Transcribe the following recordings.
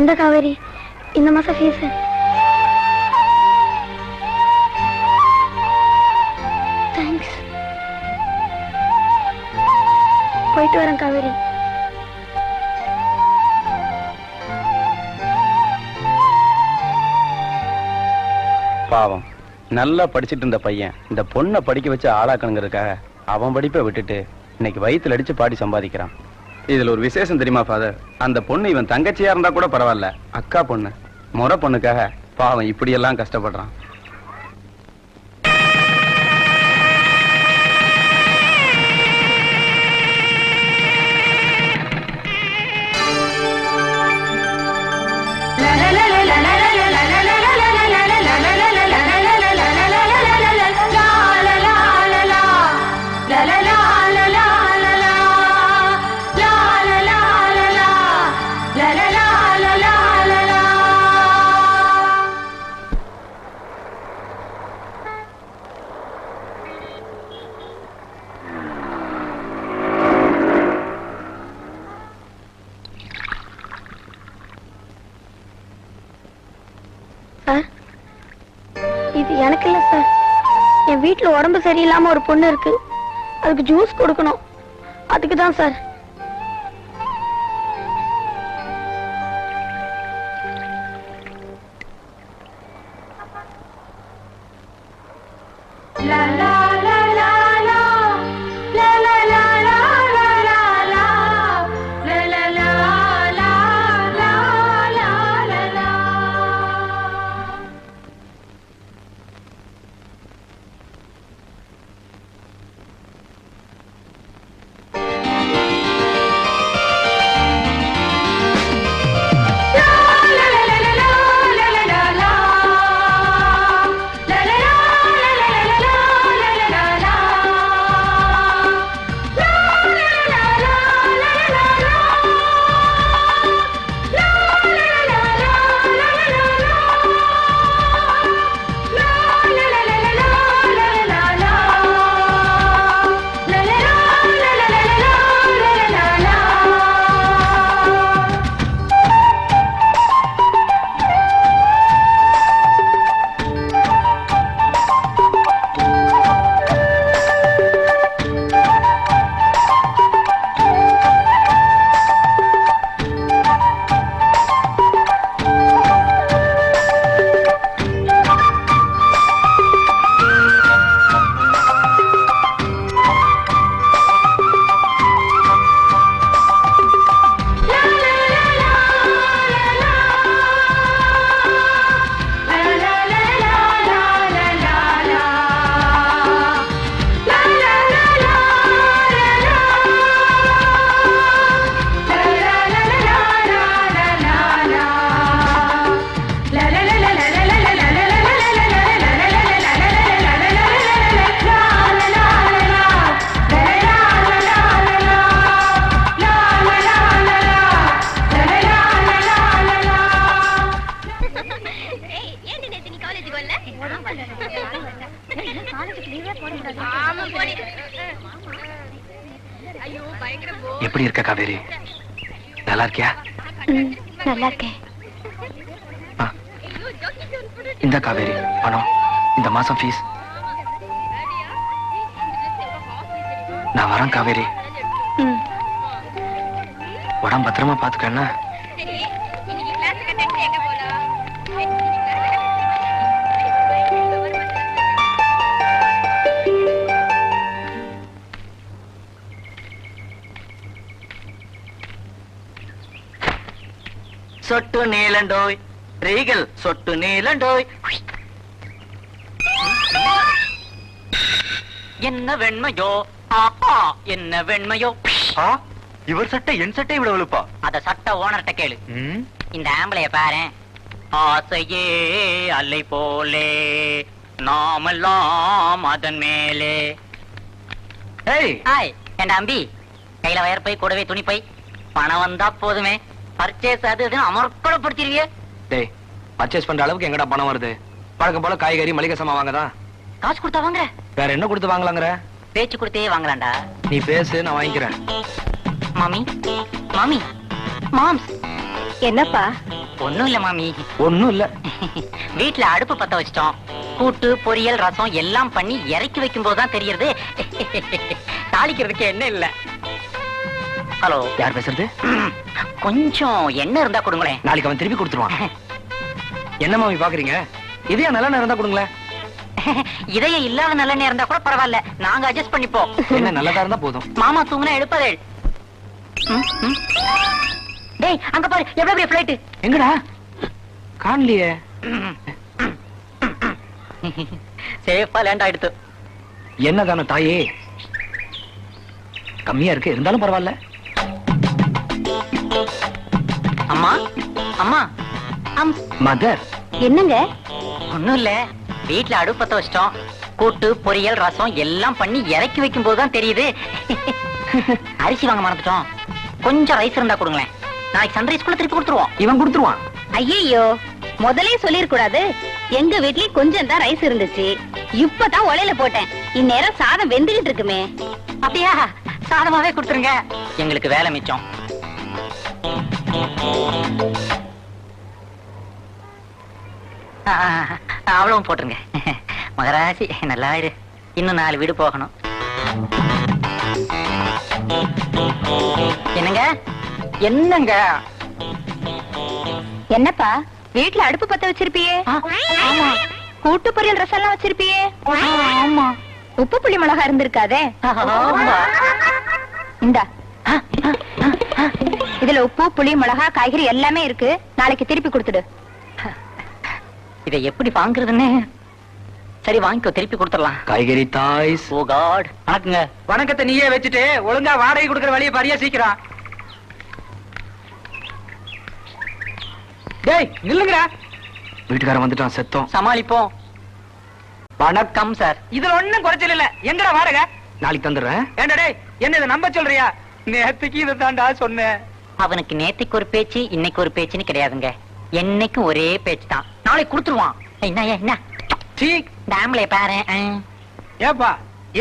இந்த காவேரி இந்த மாசம் ஃபீஸ். தேங்க்ஸ். போயிட்டு வரேன் காவேரி. பாவம், நல்லா படிச்சுட்டு இருந்த பையன் இந்த பொண்ணை படிக்க வச்சு ஆளாக்கணுங்கிறதுக்காக அவன் படிப்பை விட்டுட்டு இன்னைக்கு வயித்துல அடிச்சு பாடி சம்பாதிக்கிறான். இதுல ஒரு விசேஷம் தெரியுமா ஃபாதர்? அந்த பொண்ணு இவன் தங்கச்சியா இருந்தா கூட பரவாயில்ல, அக்கா பொண்ணு, முறை பொண்ணுக்காக பாவம் இப்படி எல்லாம் கஷ்டப்படுறான். இது எனக்கு இல்ல சார். என் வீட்டுல உடம்பு சரியில்லாம ஒரு பொண்ணு இருக்கு, அதுக்கு ஜூஸ் கொடுக்கணும், அதுக்கு தான் சார். எப்படி இருக்க காவேரி? நல்லா இருக்கியா? நல்லா இருக்கேன். இந்த காவேரி பணம், இந்த மாசம் ஃபீஸ். நான் வரேன் காவேரி. உடம்பு பத்திரமா பாத்துக்கன்னா. சொட்டு நீலண்டோய் ரீகல் சொட்டு நீலண்டோய். என்ன வெண்மையோ ஆஹா, என்ன வெண்மையோ. இவர் சட்டை என் சட்டை விட வெளுப்பா? அத சட்ட ஓனர்ட்ட கேளு. இந்த ஆம்பளைய பாரு, ஆசையே அலை போலே நாமெல்லாம் அதன் மேலே. என் அம்பி கையில வயற்பை கூடவே துணிப்பை, பணம் வந்தா போதுமே. பர்ச்சேஸ் அது அமர்க்கப்படுத்திருவிய. டேய், பர்ச்சேஸ் பண்ற அளவுக்கு எங்கடா பணம் வருது? பழக்கம் போல காய்கறி மளிகை சாமான் வாங்கதான். காசு கொடுத்தா வாங்குற? வேற என்ன கொடுத்து வாங்கலாங்கிற? பேச்சு கொடுத்தே வாங்கலாம்டா. நீ பேசு, நான் வாங்கிக்கிறேன். மாமி, மாமி, மாம்ஸ். என்னப்பா? ஒண்ணும் இல்ல மாமி. ஒண்ணும் இல்ல. வீட்டுல அடுப்பு பத்த வச்சிட்டோம். கூட்டு பொரியல் ரசம் எல்லாம் பண்ணி இறக்கி வைக்கும் போதுதான் தெரியுது தாளிக்கிறதுக்கு என்ன இல்ல. ஹலோ, யார் பேசுறது? கொஞ்சம் எண்ணெய் இருந்தா கொடுங்களேன். நாளைக்கு அவன் திருப்பி கொடுத்துருவான். என்ன மாமி பாக்குறீங்க? இதே நல்ல நேரம் தான் கொடுங்களேன். இதயம் இல்லாத நல்ல நேரம் இருந்தா கூட பரவாயில்ல, நாங்க அட்ஜஸ்ட் பண்ணிப்போம். என்ன நல்லதா இருந்தா போதும். மாமா தூங்குனா எழுப்பதே. டேய், அங்க பாரு எவ்வளவு பெரிய ஃளைட். எங்கடா? காணலையே. சேஃபா லேண்ட் ஆயிடுது. என்னதான தாயே, கம்மியா இருக்கு இருந்தாலும் பரவாயில்ல. அம்மா அம்மா. மதர். என்னங்க? ஒண்ணும் இல்ல, வீட்டுல அடுப்பு பத்த வச்சிட்டோம். கூட்டு பொரியல் ரசம் எல்லாம் பண்ணி இறக்கி வைக்கும் போதுதான் தெரியுது அரிசி வாங்க மறந்துட்டோம். கொஞ்சம் ரைஸ் இருந்தா கொடுங்களேன், நாளைக்கு சன்ரைஸ்குள்ள திருப்பி கொடுத்துருவோம். இவன் கொடுத்துருவான். ஐயோ, முதலே சொல்லிருக்கூடாது. எங்க வீட்லயே கொஞ்சம் தான் ரைஸ் இருந்துச்சு, இப்பதான் உலையில போட்டேன். இந்நேரம் சாதம் வெந்துகிட்டு இருக்குமே. அப்படியா? சாதமாவே கொடுத்துருங்க, எங்களுக்கு வேலை மிச்சம். அவ்வளவும் போட்டுருங்க. மகராசி நல்லா இரு, இன்னும் 4 வீடு போகணும். என்னங்க என்னங்க? என்னப்பா, வீட்ல அடுப்பு பத்த வச்சிருப்பியே? ஆமா. கூட்டு பொரியல் ரசம் எல்லாம் வச்சிருப்பியே? ஆமா. உப்பு புளி மிளகா இருந்திருக்காதே? ஆமா. இந்தா, இதுல உப்பு புளி மிளகா காய்கறி எல்லாமே இருக்கு. நாளைக்கு திருப்பி கொடுத்துடு. இதை எப்படி வாங்குறதுன்னு. சரி வாங்கிக்கோ, திருப்பி கொடுத்துடலாம். காய்கறி தாய்ஸ். ஓ காட். வணக்கங்க. வணக்கத்தை நீயே வச்சுட்டு ஒழுங்கா வாடகை கொடுக்கற வழியை பாரியா சீக்கிரம். டேய் நில்லுங்கடா. வீட்டுக்காரன் வந்துட்டான், செத்தோம். சமாளிப்போம். வணக்கம் சார். இதுல ஒண்ணும் குறைச்சல் இல்ல. எங்கடா வாடகை? நாளைக்கு தந்துடுறேன். ஏண்டா டேய், என்ன இதை நம்ப சொல்றியா? நேத்துக்கு இதை தாண்டா சொன்னேன். அவனுக்கு நேத்துக்கு ஒரு பேச்சு, இன்னைக்கு ஒரு பேச்சுன்னு கிடையாதுங்க. என்னைக்கும் ஒரே பேச்சு தான். நாளைக்கு கொடுத்துருவான். என்ன என்ன சீ, டேம்ல பாரு. ஏப்பா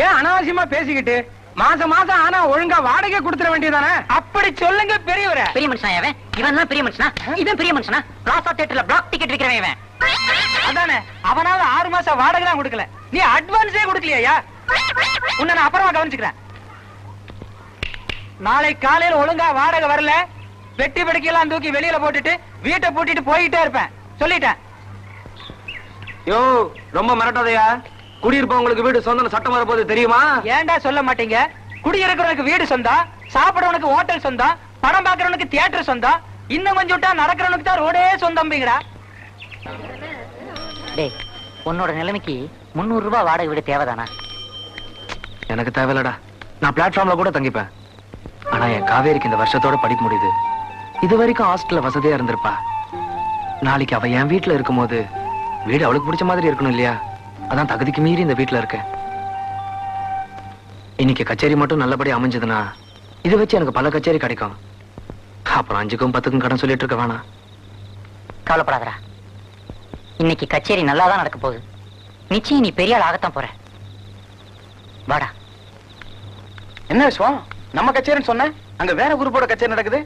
ஏன் அனாவசியமா பேசிக்கிட்டு? மாசம் மாசம் ஆனா ஒழுங்கா வாடகை கொடுத்துட வேண்டியதானே? அப்படி சொல்லுங்க பெரியவரே. பெரிய மனுஷனா இவன்? இவன் தான் பெரிய மனுஷனா? இவன் பெரிய மனுஷனா? பிளாசா தியேட்டர்ல பிளாக் டிக்கெட் விக்கிறவன் இவன். அதானே, அவனால 6 மாசம் வாடகை தான் கொடுக்கல, நீ அட்வான்ஸே கொடுக்கலையா? உன்னை நான் அப்புறமா கவனிச்சுக்கிறேன். நாளை காலையில ஒழுங்கா வாடகை வரல, வெட்டி படுக்கையெல்லாம் தூக்கி வெளியில போட்டுட்டு வீட்டை பூட்டிட்டு போயிட்டே இருப்பேன், சொல்லிட்டேன். யோ, ரொம்ப மிரட்டாதையா. குடியிருப்பவங்களுக்கு வீடு சொந்தம் சட்டம் வரப்போது தெரியுமா? ஏன்டா சொல்ல மாட்டீங்க? குடியிருக்கிறவனுக்கு வீடு சொந்தம், சாப்பிடறவனுக்கு ஹோட்டல் சொந்தம், படம் பாக்குறவனுக்கு தியேட்டர் சொந்தம், இன்னும் கொஞ்சம் விட்டா நடக்கிறவனுக்கு தான் ரோடே சொந்தம்ங்கடா. டேய், உன்னோட நிலைமைக்கு 300 ரூபாய் வாடகை வீடு தேவைதானா? எனக்கு தேவையில்லடா, நான் பிளாட்ஃபார்ம்ல கூட தங்கிப்பேன். ஆனா என் காவேரிக்கு இந்த வருஷத்தோட படிக்க முடியுது. இது வரைக்கும் ஹாஸ்டல்ல வசதியா இருந்திருப்பா. நாளைக்கு அவ என் வீட்டுல இருக்கும்போது வீடு அவளுக்கு பிடிச்ச மாதிரி இருக்கணும் இல்லையா? அதான் தகுதிக்கு மீறி இந்த வீட்டுல இருக்கேன். இன்னைக்கு கச்சேரி மட்டும் நல்லபடி அமைஞ்சதுன்னா இதை வச்சு எனக்கு பல கச்சேரி கிடைக்கும். அப்புறம் 5க்கும் 10க்கும் கடன் சொல்லிட்டு இருக்க வேணாம். கவலைப்படாதடா, இன்னைக்கு கச்சேரி நல்லாதான் நடக்க போகுது. நிச்சயம் நீ பெரிய ஆள் ஆகத்தான் போற. வாடா. என்ன விஷயம்? நம்ம கச்சேரின்னு சொன்ன, அங்க வேற குரூப்போட கச்சேரி நடக்குது.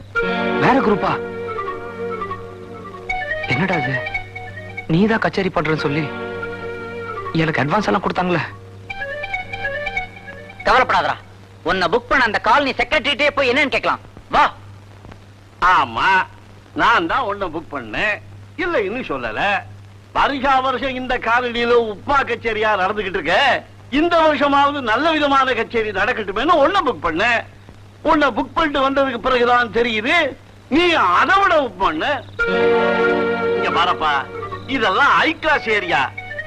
வேற குரூப்பா? என்னடா இது? நீதான் கச்சேரி பண்றேன்னு சொல்லி எனக்கு அட்வான்ஸ் எல்லாம் கொடுத்தாங்களே. கவலைப்படாதடா, உன்னை புக் பண்ண அந்த காலனி செக்ரட்டரிட்டே போய் என்னன்னு கேட்கலாம். வா. ஆமா, நான் தான் ஒண்ணு புக் பண்ணேன், இல்ல இன்னும் சொல்லல. வருஷம் இந்த காலனியில உப்மா கச்சேரியா நடந்துகிட்டு இருக்க. இந்த வருஷமாவது நல்ல விதமான கச்சேரி நடக்கட்டுமேனு ஒண்ணு புக் பண்ண. உன்னை புக் பண்ணிட்டு வந்ததுக்கு பிறகுதான் தெரியுது நீ அதை விட புக் பண்ண. இங்க பாரப்பா, இதெல்லாம் ஹை கிளாஸ் ஏரியா.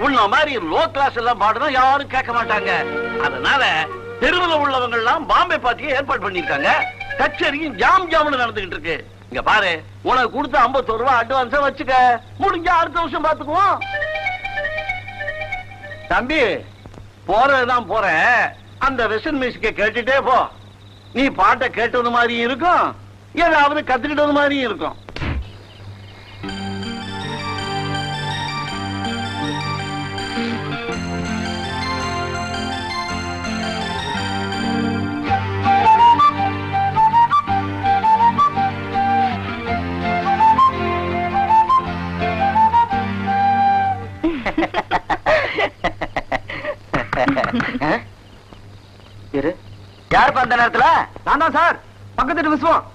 உன்ன மாதிரி லோ கிளாஸ் எல்லாம் பாடுனா யாரும் கேட்க மாட்டாங்க. அதனால தெருவில் உள்ளவங்க எல்லாம் பாம்பே பார்ட்டியை ஏற்பாடு பண்ணிருக்காங்க. கச்சேரியும் ஜாம் ஜாம்னு நடந்துகிட்டு இருக்கு. இங்க பாரு, உனக்கு கொடுத்த 51 ரூபாய் அட்வான்ஸா வச்சுக்க. முடிஞ்சா அடுத்த வருஷம் பாத்துக்குவோம். தம்பி, போறதுதான் போறேன். அந்த வெஸ்டர்ன் மியூசிக்க கேட்டுட்டே போ. நீ பாட்டை கேட்டது மாதிரியும் இருக்கும், ஏதாவது கத்துக்கிட்டது மாதிரியும் இருக்கும். இரு, யாருப்பா அந்த நேரத்துல? நான் தான் சார், பக்கத்து வீட்டு விசுவம்.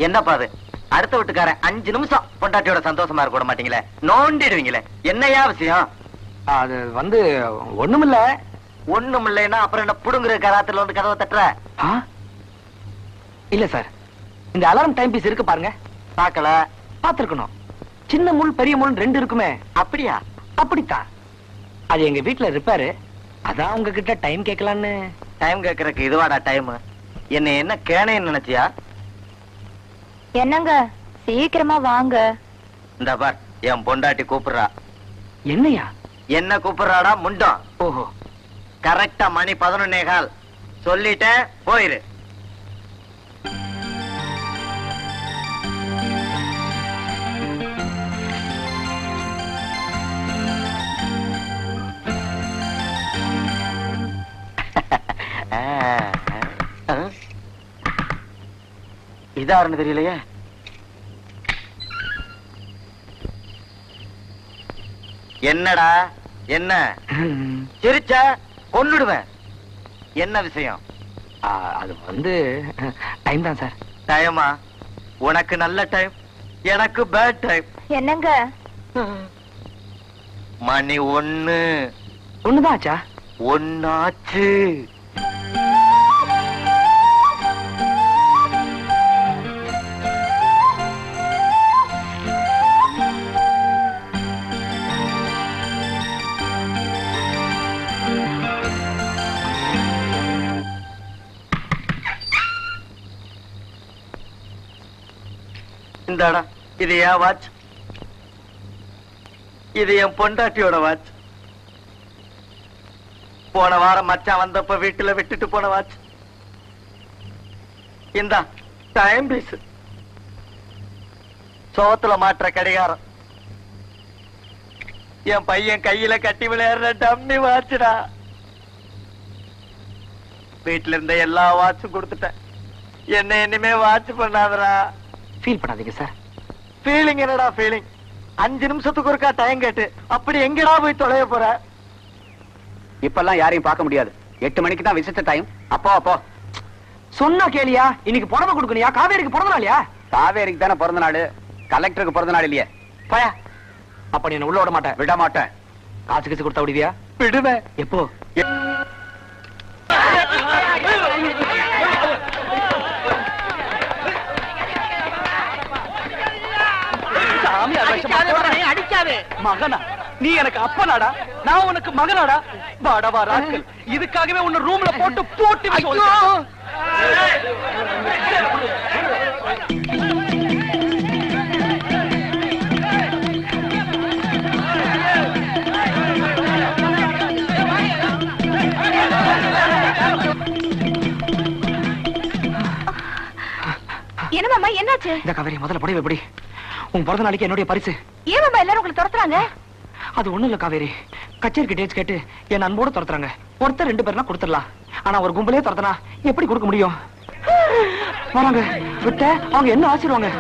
என்னப்பா அது? அடுத்த வீட்டுக்காரன் 5 நிமிஷம் பொண்டாட்டியோட சந்தோஷமா இருக்க விட மாட்டீங்களே, நோண்டிடுவீங்களே, என்னையா விஷயம்? அது வந்து ஒண்ணுமில்ல. ஒண்ணுமில்லைன்னா அப்புறம் என்ன புடுங்குற கராத்துல வந்து கதவை தட்டுற? இல்ல சார், இந்த அலாரம் டைம் பீஸ் இருக்கு பாருங்க, பாக்கல. பாத்துருக்கணும். சின்ன முள் பெரிய முள் 2 இருக்குமே. அப்படியா? அப்படித்தான். அது எங்க வீட்டுல ரிப்பேரு. அதான் உங்ககிட்ட டைம் கேட்கலான்னு. டைம் கேட்கறதுக்கு இதுவாடா டைம்? என்ன கேனேன்னு நினைச்சியா? என்னங்க சீக்கிரமா வாங்க. இந்த பார், என் பொண்டாட்டி கூப்பிடுறா. என்னையா? என்ன கூப்பிடுறாடா முண்டம்? ஓஹோ, கரெக்டா மணி 11:15. சொல்லிட்டேன், போயிரு. இதாருன்னு தெரியலையே. என்னடா என்ன சிரிச்ச கொன்னுடுவேன். என்ன விஷயம்? அது வந்து டைம் தான் சார். டைமா? உனக்கு நல்ல டைம், எனக்கு பேட் டைம். என்னங்க? மணி 1 தான் ஆச்சா? 1 ஆச்சு. இந்தாடா, இது என் வாட்ச். இது என் பொண்டாட்டியோட வாட்ச். போன வாரம் மச்சான் வந்தப்ப வீட்டுல விட்டுட்டு போன வாட்ச். இந்தா டைம் பீஸ். சோத்துல மாற்ற கடிகாரம். என் பையன் கையில கட்டி விளையாடுற டம்மி வாட்ச்டா. வீட்டுல இருந்த எல்லா வாட்சும் கொடுத்துட்டேன். என்ன இனிமே வாட்ச் பண்ணாதடா. ஃபீல் பண்ணாதீங்க சார். ஃபீலிங் என்னடா ஃபீலிங்? 5 நிமிஷத்துக்கு ஒருக்கா டைம் கேட்டு அப்படி எங்கடா போய் தொலைய போற? இப்பெல்லாம் யாரையும் பார்க்க முடியாது. 8 மணிக்கு தான் விசிட்ட டைம். அப்போ சொன்னா கேளியா? இன்னைக்கு புடவை கொடுக்கணியா? காவேரிக்கு பிறந்த நாளியா? காவேரிக்கு தானே பிறந்த நாள், கலெக்டருக்கு பிறந்த நாள் இல்லையே. பயா, அப்ப நீ என்ன உள்ள விட மாட்டேன்? விட மாட்டேன். காசு கீசு கொடுத்தா விடுவியா? விடுவேன். எப்போ? அடிக்காதே. மகனா? நீ எனக்கு அப்பனாடா, நான் உனக்கு மகனாடா. வாடவா ராஸ்கல், இதுக்காகவே உன்னை ரூம்ல போட்டு போட்டு என்ன மாமா, என்னாச்சு? இந்த காவேரி, முதல்ல புடவை எப்படி? உன் பிறந்த நாளைக்கு என்னுடைய பரிசு. ஏன் மாமா எல்லாரும் உங்களை துரத்துறாங்க? அது ஒண்ணும் இல்ல காவேரி, கச்சேரிக்கு டேட்ஸ் கேட்டு என் அன்போடு துரத்துறாங்க. ஒருத்தர் 2 பேர்னா கொடுத்துடலாம், ஆனா ஒரு கும்பலே துரத்தனா எப்படி கொடுக்க முடியும்? வராங்க, விட்ட அவங்க என்ன ஆசிருவாங்க.